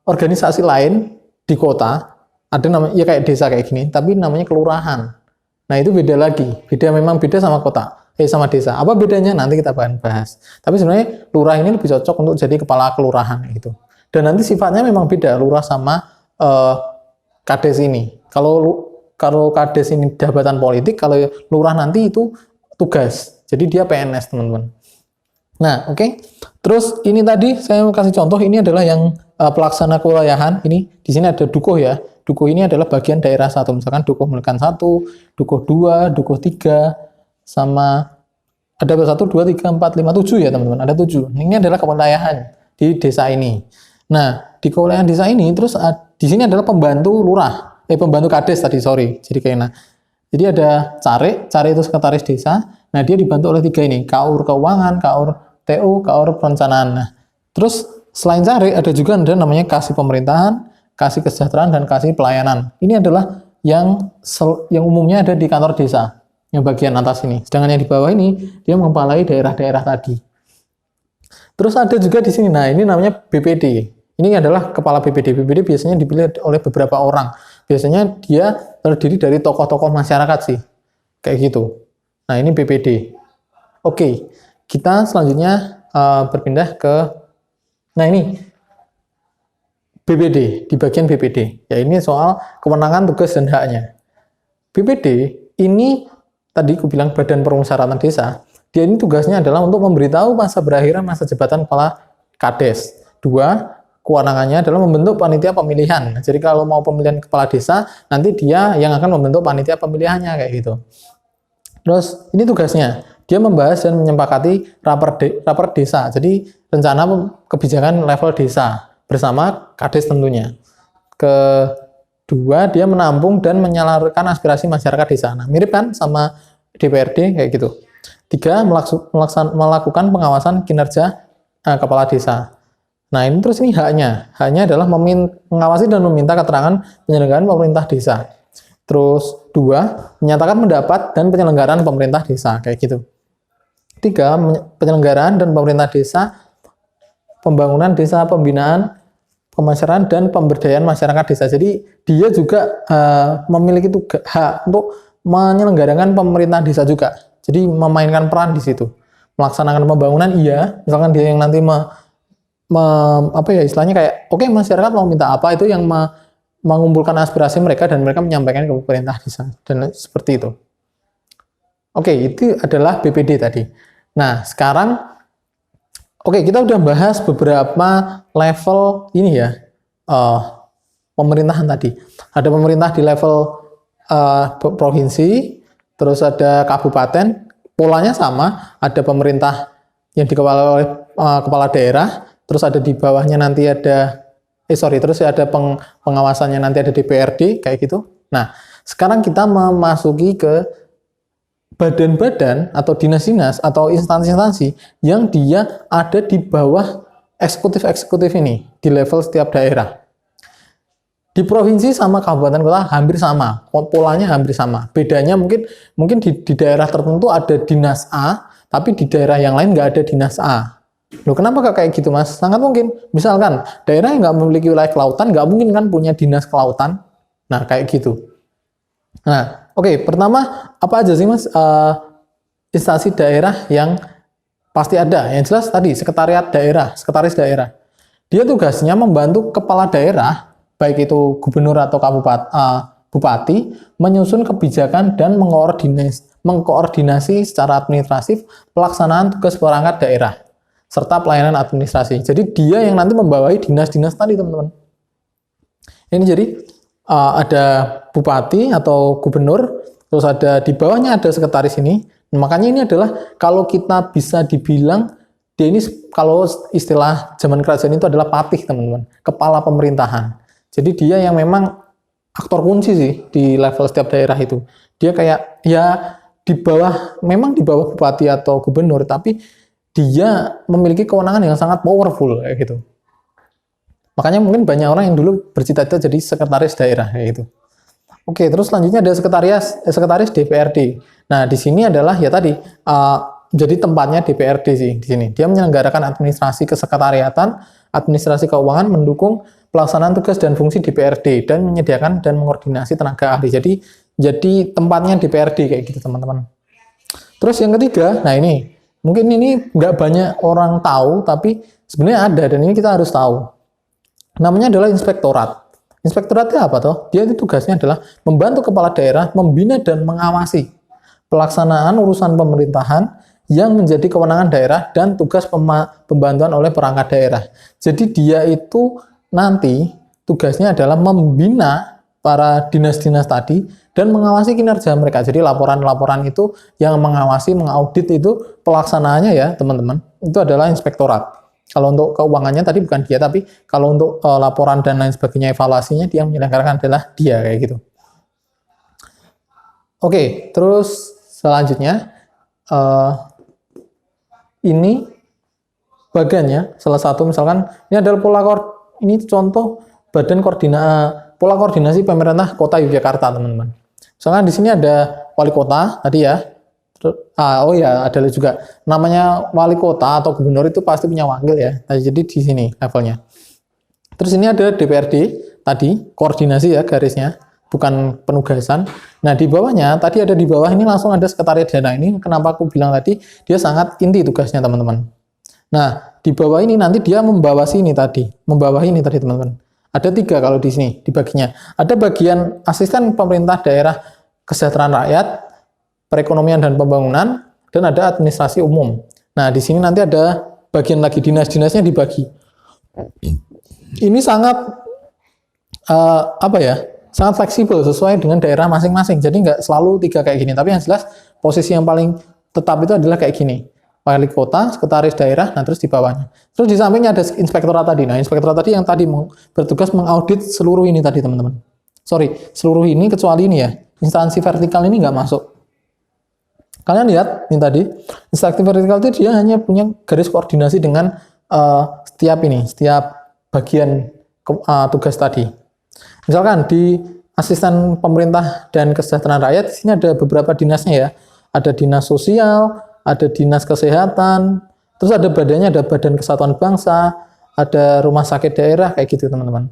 organisasi lain di kota. Ada namanya ya kayak desa kayak gini, tapi namanya kelurahan. Nah itu beda lagi, memang beda sama kota. Sama desa. Apa bedanya? Nanti kita bahas. Tapi sebenarnya lurah ini lebih cocok untuk jadi kepala kelurahan gitu. Dan nanti sifatnya memang beda lurah sama kades ini. Kalau kades ini jabatan politik, kalau lurah nanti itu tugas. Jadi dia PNS, teman-teman. Nah, oke. Terus ini tadi saya mau kasih contoh, ini adalah yang pelaksana kewilayahan. Ini di sini ada dukuh ya. Dukuh ini adalah bagian daerah 1. Misalkan dukuh Melkan 1, dukuh 2, dukuh 3, sama ada 1, 2, 3, 4, 5, 7 ya teman-teman, ada 7. Ini adalah kewilayahan di desa ini. Nah, di kewilayahan desa ini terus di sini adalah pembantu lurah, pembantu kades tadi, sorry. Jadi ada carik itu sekretaris desa. Nah, dia dibantu oleh 3 ini, KAUR keuangan, KAUR TU, KAUR perencanaan. Nah, terus selain carik ada juga namanya kasih pemerintahan, kasih kesejahteraan, dan kasih pelayanan. Ini adalah yang umumnya ada di kantor desa. Yang bagian atas ini. Sedangkan yang di bawah ini dia mengepalai daerah-daerah tadi. Terus ada juga di sini. Nah, ini namanya BPD. Ini adalah kepala BPD. BPD biasanya dipilih oleh beberapa orang. Biasanya dia terdiri dari tokoh-tokoh masyarakat sih. Kayak gitu. Nah, ini BPD. Oke. Kita selanjutnya berpindah ke ini BPD, di bagian BPD. Ya, ini soal kewenangan, tugas, dan haknya. BPD ini tadi aku bilang Badan Permusyawaratan Desa, dia ini tugasnya adalah untuk memberitahu masa berakhirnya masa jabatan kepala kades. 2, kewenangannya adalah membentuk panitia pemilihan. Jadi kalau mau pemilihan kepala desa, nanti dia yang akan membentuk panitia pemilihannya kayak gitu. Terus ini tugasnya, dia membahas dan menyepakati raper desa. Jadi rencana kebijakan level desa bersama kades tentunya. Kedua, dia menampung dan menyalurkan aspirasi masyarakat di sana. Mirip kan sama DPRD kayak gitu. 3, melakukan pengawasan kinerja kepala desa. Nah, ini terus ini haknya. Haknya adalah mengawasi dan meminta keterangan penyelenggaraan pemerintah desa. Terus 2, menyatakan pendapat dan penyelenggaraan pemerintah desa kayak gitu. 3, penyelenggaraan dan pemerintah desa, pembangunan desa, pembinaan pemasaran dan pemberdayaan masyarakat desa. Jadi dia juga memiliki hak untuk menyelenggarakan pemerintahan desa juga. Jadi memainkan peran di situ. Melaksanakan pembangunan iya, misalkan dia yang nanti istilahnya kayak oke, masyarakat mau minta apa, itu yang mengumpulkan aspirasi mereka dan mereka menyampaikan ke pemerintah desa dan seperti itu. Oke, itu adalah BPD tadi. Nah, sekarang kita udah bahas beberapa level ini ya, pemerintahan tadi. Ada pemerintah di level provinsi, terus ada kabupaten, polanya sama, ada pemerintah yang dikepalai oleh kepala daerah, terus ada di bawahnya nanti ada, terus ada pengawasannya nanti ada DPRD, kayak gitu. Nah, sekarang kita memasuki ke badan-badan atau dinas-dinas atau instansi-instansi yang dia ada di bawah eksekutif ini di level setiap daerah. Di provinsi sama kabupaten kota hampir sama, polanya hampir sama. Bedanya mungkin di daerah tertentu ada dinas A, tapi di daerah yang lain nggak ada dinas A. Loh, kenapa kayak gitu, Mas? Sangat mungkin. Misalkan daerah yang nggak memiliki wilayah kelautan, nggak mungkin kan punya dinas kelautan. Nah, kayak gitu. Nah, pertama apa aja sih, Mas, instansi daerah yang pasti ada? Yang jelas tadi sekretaris daerah. Dia tugasnya membantu kepala daerah, baik itu gubernur atau bupati, menyusun kebijakan dan mengkoordinasi secara administratif pelaksanaan tugas perangkat daerah serta pelayanan administrasi. Jadi dia yang nanti membawahi dinas-dinas tadi, teman-teman. Ini jadi ada bupati atau gubernur, terus ada di bawahnya ada sekretaris ini. Makanya ini adalah kalau kita bisa dibilang dia ini, kalau istilah zaman kerajaan itu adalah patih, teman-teman, kepala pemerintahan. Jadi dia yang memang aktor kunci sih di level setiap daerah itu. Dia kayak ya di bawah, memang di bawah bupati atau gubernur, tapi dia memiliki kewenangan yang sangat powerful kayak gitu. Makanya mungkin banyak orang yang dulu bercita-cita jadi sekretaris daerah kayak gitu. Oke, terus selanjutnya ada sekretaris DPRD. Nah, di sini adalah ya tadi jadi tempatnya DPRD sih di sini. Dia menyelenggarakan administrasi kesekretariatan, administrasi keuangan, mendukung pelaksanaan tugas dan fungsi DPRD dan menyediakan dan mengkoordinasi tenaga ahli. Jadi tempatnya DPRD kayak gitu teman-teman. Terus yang ketiga, nah ini mungkin ini nggak banyak orang tahu, tapi sebenarnya ada dan ini kita harus tahu. Namanya adalah inspektorat. Inspektoratnya apa toh? Dia itu tugasnya adalah membantu kepala daerah membina dan mengawasi pelaksanaan urusan pemerintahan yang menjadi kewenangan daerah dan tugas pembantuan oleh perangkat daerah. Jadi dia itu nanti tugasnya adalah membina para dinas-dinas tadi dan mengawasi kinerja mereka. Jadi laporan-laporan itu yang mengawasi, mengaudit itu pelaksanaannya ya teman-teman, itu adalah inspektorat. Kalau untuk keuangannya tadi bukan dia, tapi kalau untuk laporan dan lain sebagainya, evaluasinya dia menyelenggarakan adalah dia kayak gitu. Oke, terus selanjutnya ini bagannya salah satu misalkan ini adalah ini contoh badan pola koordinasi pemerintah Kota Yogyakarta teman-teman. Misalkan di sini ada wali kota tadi ya. Oh ya, ada juga namanya wali kota atau gubernur itu pasti punya wakil ya. Nah, jadi di sini levelnya. Terus ini ada DPRD tadi, koordinasi ya garisnya, bukan penugasan. Nah, di bawahnya tadi ada di bawah ini langsung ada sekretariat dana. Ini kenapa aku bilang tadi dia sangat inti tugasnya teman-teman. Nah, di bawah ini nanti dia membawahi ini tadi teman-teman. Ada 3 kalau di sini dibaginya. Ada bagian asisten pemerintah daerah kesejahteraan rakyat, perekonomian dan pembangunan, dan ada administrasi umum. Nah, di sini nanti ada bagian lagi dinas-dinasnya dibagi. Ini sangat sangat fleksibel sesuai dengan daerah masing-masing. Jadi nggak selalu 3 kayak gini. Tapi yang jelas posisi yang paling tetap itu adalah kayak gini. Wali kota, sekretaris daerah, nah terus di bawahnya. Terus di sampingnya ada inspektorat tadi. Nah, inspektorat tadi yang tadi bertugas mengaudit seluruh ini tadi teman-teman. Seluruh ini kecuali ini ya. Instansi vertikal ini nggak masuk. Kalian lihat ini tadi, instansi vertikal itu dia hanya punya garis koordinasi dengan setiap bagian tugas tadi. Misalkan di asisten pemerintah dan kesejahteraan rakyat, di sini ada beberapa dinasnya ya. Ada dinas sosial, ada dinas kesehatan, terus ada badannya, ada Badan Kesatuan Bangsa, ada rumah sakit daerah kayak gitu teman-teman.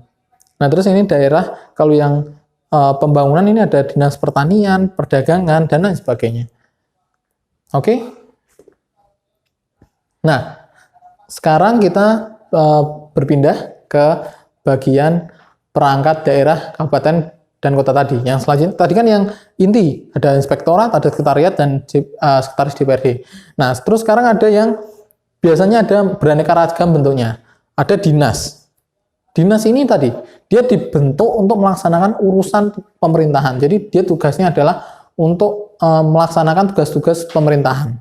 Nah terus ini daerah, kalau yang pembangunan ini ada dinas pertanian, perdagangan, dan lain sebagainya. Oke. Nah, sekarang kita berpindah ke bagian perangkat daerah, kabupaten, dan kota tadi. Yang selanjutnya, tadi kan yang inti, ada inspektorat, ada sekretariat, dan sekretaris DPRD. Nah, terus sekarang ada yang biasanya ada beraneka ragam bentuknya. Ada dinas. Dinas ini tadi, dia dibentuk untuk melaksanakan urusan pemerintahan. Jadi, dia tugasnya adalah untuk melaksanakan tugas-tugas pemerintahan.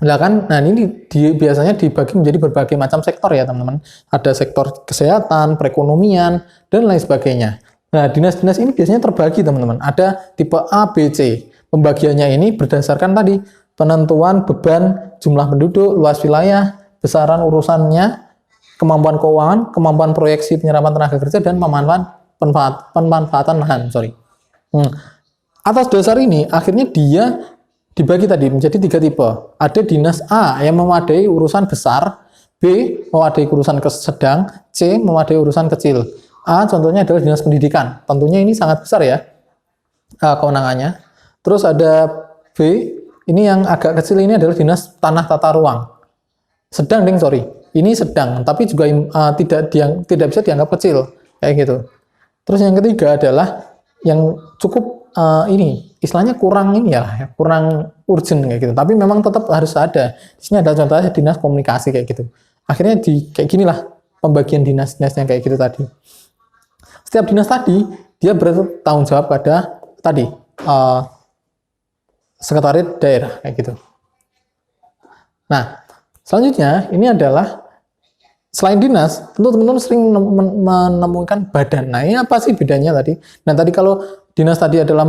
Nah ini biasanya dibagi menjadi berbagai macam sektor ya teman-teman. Ada sektor kesehatan, perekonomian, dan lain sebagainya. Nah dinas-dinas ini biasanya terbagi teman-teman. Ada tipe A, B, C. Pembagiannya ini berdasarkan tadi penentuan beban, jumlah penduduk, luas wilayah, besaran urusannya, kemampuan keuangan, kemampuan proyeksi penyerapan tenaga kerja, dan pemanfaatan lahan. Atas dasar ini, akhirnya dia dibagi tadi menjadi 3 tipe. Ada dinas A yang memadai urusan besar, B memadai urusan sedang, C memadai urusan kecil. A contohnya adalah dinas pendidikan. Tentunya ini sangat besar ya kewenangannya. Terus ada B, ini yang agak kecil ini adalah dinas tanah tata ruang. Sedang, ini sedang, tapi juga tidak bisa dianggap kecil kayak gitu. Terus yang ketiga adalah yang cukup ini istilahnya kurang urgent kayak gitu, tapi memang tetap harus ada. Di sini ada contohnya dinas komunikasi kayak gitu. Akhirnya kayak ginilah pembagian dinas-dinasnya kayak gitu tadi. Setiap dinas tadi dia bertanggung jawab pada tadi sekretariat daerah kayak gitu. Nah selanjutnya ini adalah Selain dinas, tentu teman-teman sering menemukan badan. Nah, ini apa sih bedanya tadi? Nah, tadi kalau dinas tadi adalah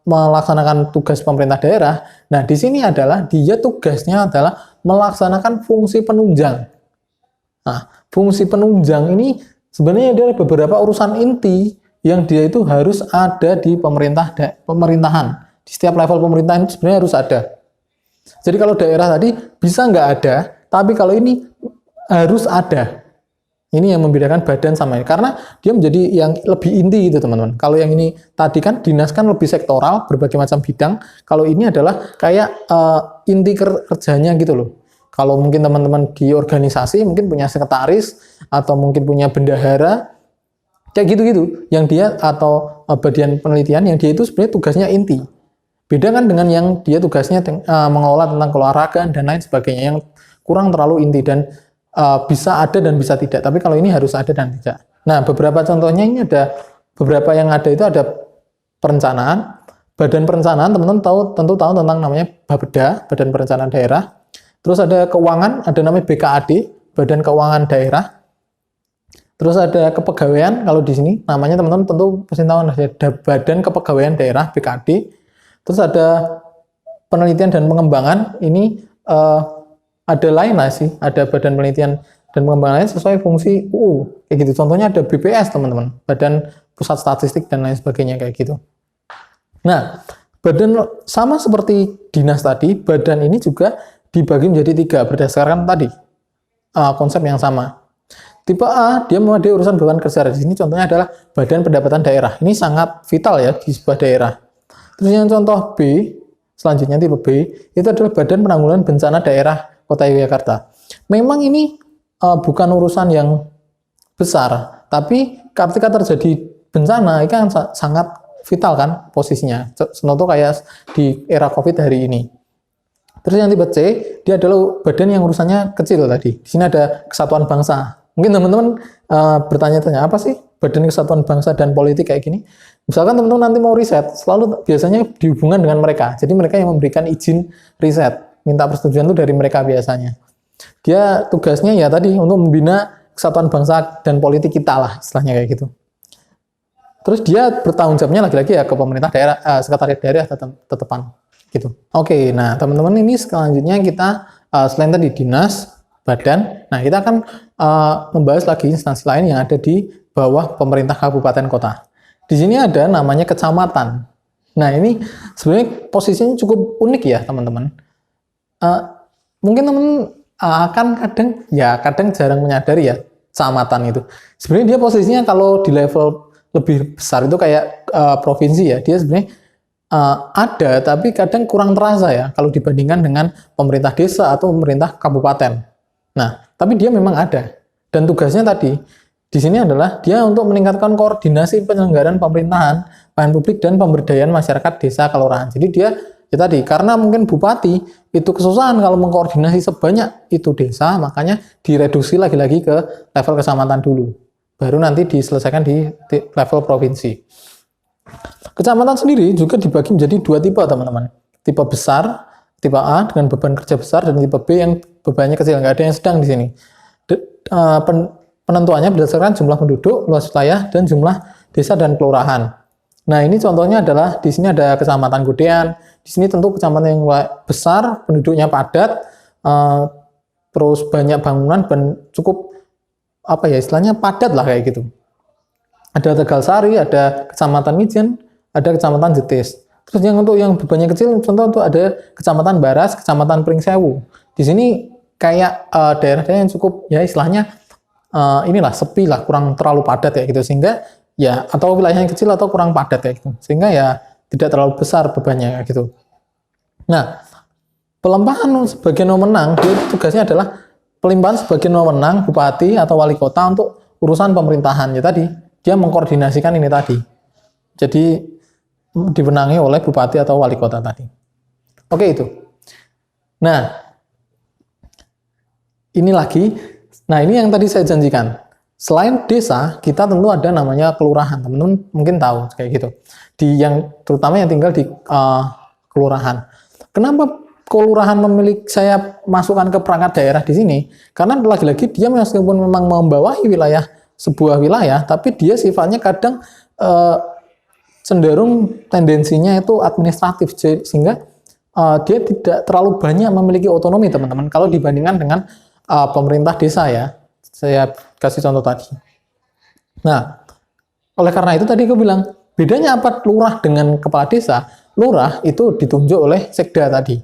melaksanakan tugas pemerintah daerah. Nah, di sini adalah dia tugasnya adalah melaksanakan fungsi penunjang. Nah, fungsi penunjang ini sebenarnya adalah beberapa urusan inti yang dia itu harus ada di pemerintahan. Di setiap level pemerintahan itu sebenarnya harus ada. Jadi kalau daerah tadi bisa nggak ada, tapi kalau ini harus ada. Ini yang membedakan badan sama ini. Karena dia menjadi yang lebih inti gitu teman-teman. Kalau yang ini tadi kan dinas kan lebih sektoral, berbagai macam bidang. Kalau ini adalah kayak inti kerjanya gitu loh. Kalau mungkin teman-teman di organisasi mungkin punya sekretaris atau mungkin punya bendahara, kayak gitu-gitu. Yang dia atau bagian penelitian yang dia itu sebenarnya tugasnya inti. Beda kan dengan yang dia tugasnya mengelola tentang keolahragaan dan lain sebagainya yang kurang terlalu inti dan bisa ada dan bisa tidak. Tapi kalau ini harus ada dan tidak. Nah, beberapa contohnya ini ada beberapa yang ada itu ada perencanaan. Badan perencanaan teman-teman tentu tahu tentang namanya Bapeda, Badan Perencanaan Daerah. Terus ada keuangan, ada namanya BKAD, Badan Keuangan Daerah. Terus ada kepegawaian, kalau di sini namanya teman-teman tentu pasti tahu ada Badan Kepegawaian Daerah BKAD. Terus ada penelitian dan pengembangan, ini ada lain lah sih, ada Badan Penelitian dan Pengembangan lain sesuai fungsi UU, kayak gitu. Contohnya ada BPS teman-teman, Badan Pusat Statistik dan lain sebagainya kayak gitu. Nah, badan sama seperti dinas tadi, badan ini juga dibagi menjadi 3 berdasarkan tadi konsep yang sama. Tipe A, dia memadai urusan beban kerja. Di sini contohnya adalah Badan Pendapatan Daerah. Ini sangat vital ya di sebuah daerah. Terus yang contoh B, selanjutnya tipe B, itu adalah Badan Penanggulangan Bencana Daerah Kota Yogyakarta. Memang ini bukan urusan yang besar, tapi ketika terjadi bencana, ini kan sangat vital kan posisinya. Contoh kayak di era COVID hari ini. Terus yang tipe C, dia adalah badan yang urusannya kecil tadi. Di sini ada Kesatuan Bangsa. Mungkin teman-teman bertanya-tanya, apa sih Badan Kesatuan Bangsa dan Politik kayak gini? Misalkan teman-teman nanti mau riset, selalu biasanya dihubungkan dengan mereka. Jadi mereka yang memberikan izin riset, minta persetujuan itu dari mereka biasanya. Dia tugasnya ya tadi untuk membina Kesatuan Bangsa dan Politik kita lah, istilahnya kayak gitu. Terus dia bertanggung jawabnya lagi-lagi ya ke pemerintah daerah, sekretariat daerah tetepan gitu. Oke, nah teman-teman ini selanjutnya kita selain tadi dinas, badan, nah kita akan membahas lagi instansi lain yang ada di bawah pemerintah kabupaten kota. Di sini ada namanya kecamatan. Nah ini sebenarnya posisinya cukup unik ya teman-teman. Mungkin teman-teman akan kadang jarang menyadari ya kecamatan itu. Sebenarnya dia posisinya kalau di level lebih besar itu kayak provinsi ya, dia sebenarnya ada tapi kadang kurang terasa ya kalau dibandingkan dengan pemerintah desa atau pemerintah kabupaten. Nah, tapi dia memang ada dan tugasnya tadi di sini adalah dia untuk meningkatkan koordinasi penyelenggaraan pemerintahan, pelayanan publik dan pemberdayaan masyarakat desa kelurahan. Jadi dia ya tadi karena mungkin bupati itu kesusahan kalau mengkoordinasi sebanyak itu desa, makanya direduksi lagi-lagi ke level kecamatan dulu. Baru nanti diselesaikan di level provinsi. Kecamatan sendiri juga dibagi menjadi 2 tipe teman-teman. Tipe besar, tipe A dengan beban kerja besar, dan tipe B yang bebannya kecil, nggak ada yang sedang di sini. Penentuannya berdasarkan jumlah penduduk, luas wilayah, dan jumlah desa dan kelurahan. Nah ini contohnya adalah di sini ada Kecamatan Godean. Di sini tentu kecamatan yang besar, penduduknya padat, terus banyak bangunan dan cukup istilahnya padat lah kayak gitu. Ada Tegalsari, ada Kecamatan Mijen, ada Kecamatan Jetis. Terus untuk yang bebannya kecil, contoh untuk ada Kecamatan Baras, Kecamatan Pringsewu. Di sini kayak daerah-daerah yang cukup ya istilahnya inilah sepi lah, kurang terlalu padat kayak gitu, sehingga ya atau wilayahnya kecil atau kurang padat kayak gitu, sehingga ya tidak terlalu besar bebannya kayak gitu. Nah, pelimpahan sebagai wewenang, dia tugasnya adalah pelimpahan sebagai wewenang bupati atau wali kota untuk urusan pemerintahan. Ya tadi, dia mengkoordinasikan ini tadi. Jadi diwenangi oleh bupati atau wali kota tadi. Oke itu. Nah, ini lagi. Nah, ini yang tadi saya janjikan. Selain desa, kita tentu ada namanya kelurahan. Teman-teman mungkin tahu kayak gitu. Terutama yang tinggal di kelurahan. Kenapa kelurahan memilih saya masukkan ke perangkat daerah di sini? Karena lagi-lagi dia meskipun memang membawahi wilayah sebuah wilayah, tapi dia sifatnya kadang cenderung tendensinya itu administratif, sehingga dia tidak terlalu banyak memiliki otonomi teman-teman kalau dibandingkan dengan pemerintah desa ya. Saya kasih contoh tadi. Nah, oleh karena itu tadi aku bilang, bedanya apa lurah dengan kepala desa? Lurah itu ditunjuk oleh sekda tadi.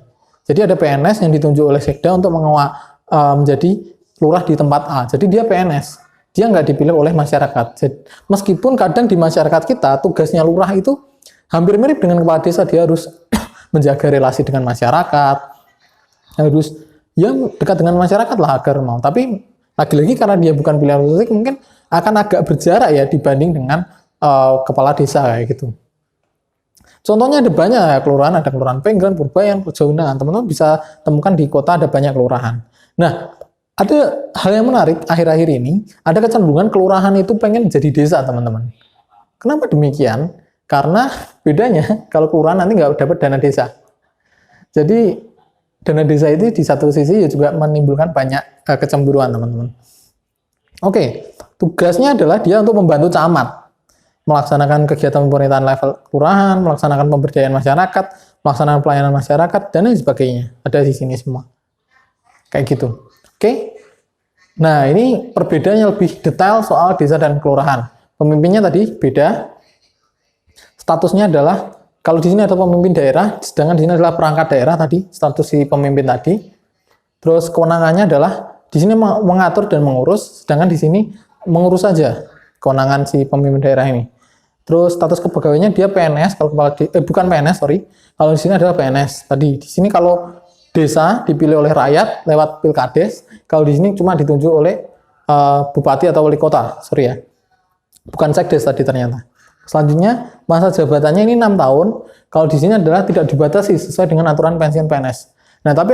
Jadi ada PNS yang ditunjuk oleh sekda untuk menjadi lurah di tempat A. Jadi dia PNS, dia nggak dipilih oleh masyarakat. Jadi, meskipun kadang di masyarakat kita tugasnya lurah itu hampir mirip dengan kepala desa, dia harus menjaga relasi dengan masyarakat, harus yang dekat dengan masyarakat lah agar mau. Tapi lagi-lagi karena dia bukan pilihan politik, mungkin akan agak berjarak ya dibanding dengan kepala desa kayak gitu. Contohnya ada banyak ya, kelurahan, ada kelurahan Penggeran, Purbayan, Purjaunan. Teman-teman bisa temukan di kota ada banyak kelurahan. Nah, ada hal yang menarik akhir-akhir ini, ada kecenderungan kelurahan itu pengen jadi desa, teman-teman. Kenapa demikian? Karena bedanya kalau kelurahan nanti nggak dapat dana desa. Jadi dana desa itu di satu sisi ya juga menimbulkan banyak kecemburuan, teman-teman. Oke, tugasnya adalah dia untuk membantu camat melaksanakan kegiatan pemerintahan level kelurahan, melaksanakan pemberdayaan masyarakat, melaksanakan pelayanan masyarakat, dan lain sebagainya. Ada di sini semua. Kayak gitu. Oke? Nah, ini perbedaannya lebih detail soal desa dan kelurahan. Pemimpinnya tadi beda. Statusnya adalah, kalau di sini ada pemimpin daerah, sedangkan di sini adalah perangkat daerah tadi, status si pemimpin tadi. Terus kewenangannya adalah, di sini mengatur dan mengurus, sedangkan di sini mengurus saja kewenangan si pemimpin daerah ini. Terus status kepegawaiannya dia PNS, kalau bukan PNS, sorry. Kalau di sini adalah PNS. Tadi di sini kalau desa dipilih oleh rakyat lewat pilkades, kalau di sini cuma ditunjuk oleh bupati atau wali kota, sorry ya. Bukan sekdes tadi ternyata. Selanjutnya masa jabatannya ini 6 tahun. Kalau di sini adalah tidak dibatasi sesuai dengan aturan pensiun PNS. Nah, tapi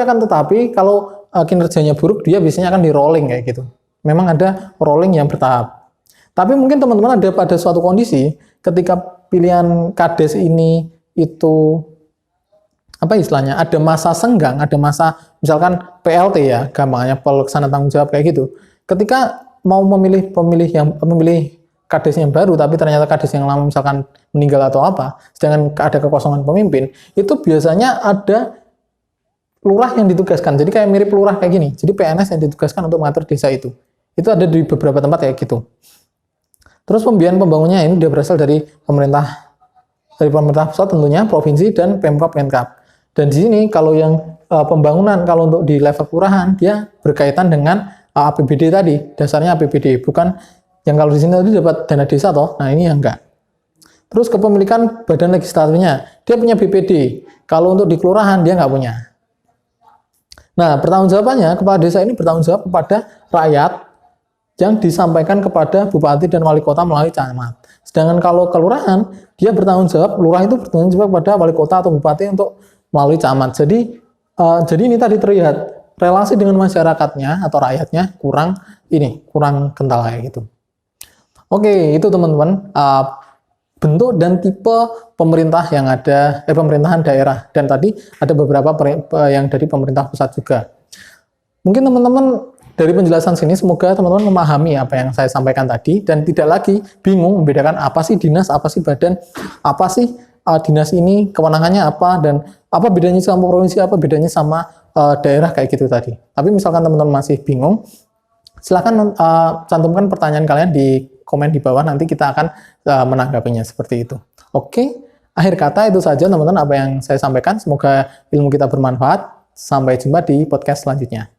kalau kinerjanya buruk, dia biasanya akan di rolling kayak gitu. Memang ada rolling yang bertahap. Tapi mungkin teman-teman ada pada suatu kondisi ketika pilihan kades ini itu apa istilahnya, ada masa senggang, ada masa misalkan PLT ya, gampangnya pelaksana tanggung jawab kayak gitu. Ketika mau memilih kades yang baru, tapi ternyata kades yang lama misalkan meninggal atau apa, sedangkan ada kekosongan pemimpin, itu biasanya ada lurah yang ditugaskan. Jadi kayak mirip lurah kayak gini. Jadi PNS yang ditugaskan untuk mengatur desa itu. Itu ada di beberapa tempat kayak gitu. Terus pembiayaan pembangunnya ini dia berasal dari pemerintah pusat tentunya, provinsi dan Pemprov Pemkab. Dan di sini kalau yang pembangunan kalau untuk di level kelurahan dia berkaitan dengan APBD tadi, dasarnya APBD, bukan yang kalau di sini tadi dapat dana desa toh. Nah, ini yang enggak. Terus kepemilikan badan legislatifnya, dia punya BPD. Kalau untuk di kelurahan dia nggak punya. Nah, pertanggungjawabannya kepala desa ini bertanggung jawab kepada rakyat yang disampaikan kepada bupati dan wali kota melalui camat. Sedangkan kalau kelurahan, dia bertanggung jawab, lurah itu bertanggung jawab kepada wali kota atau bupati untuk melalui camat. Jadi ini tadi terlihat relasi dengan masyarakatnya atau rakyatnya kurang kental kayak gitu. Oke, itu teman-teman bentuk dan tipe pemerintah yang ada, pemerintahan daerah, dan tadi ada beberapa yang dari pemerintah pusat juga. Mungkin teman-teman dari penjelasan sini semoga teman-teman memahami apa yang saya sampaikan tadi dan tidak lagi bingung membedakan apa sih dinas, apa sih badan, apa sih dinas ini, kewenangannya apa, dan apa bedanya sama provinsi, apa bedanya sama daerah kayak gitu tadi. Tapi misalkan teman-teman masih bingung, silakan cantumkan pertanyaan kalian di komen di bawah, nanti kita akan menanggapinya seperti itu. Oke, akhir kata itu saja teman-teman apa yang saya sampaikan. Semoga ilmu kita bermanfaat. Sampai jumpa di podcast selanjutnya.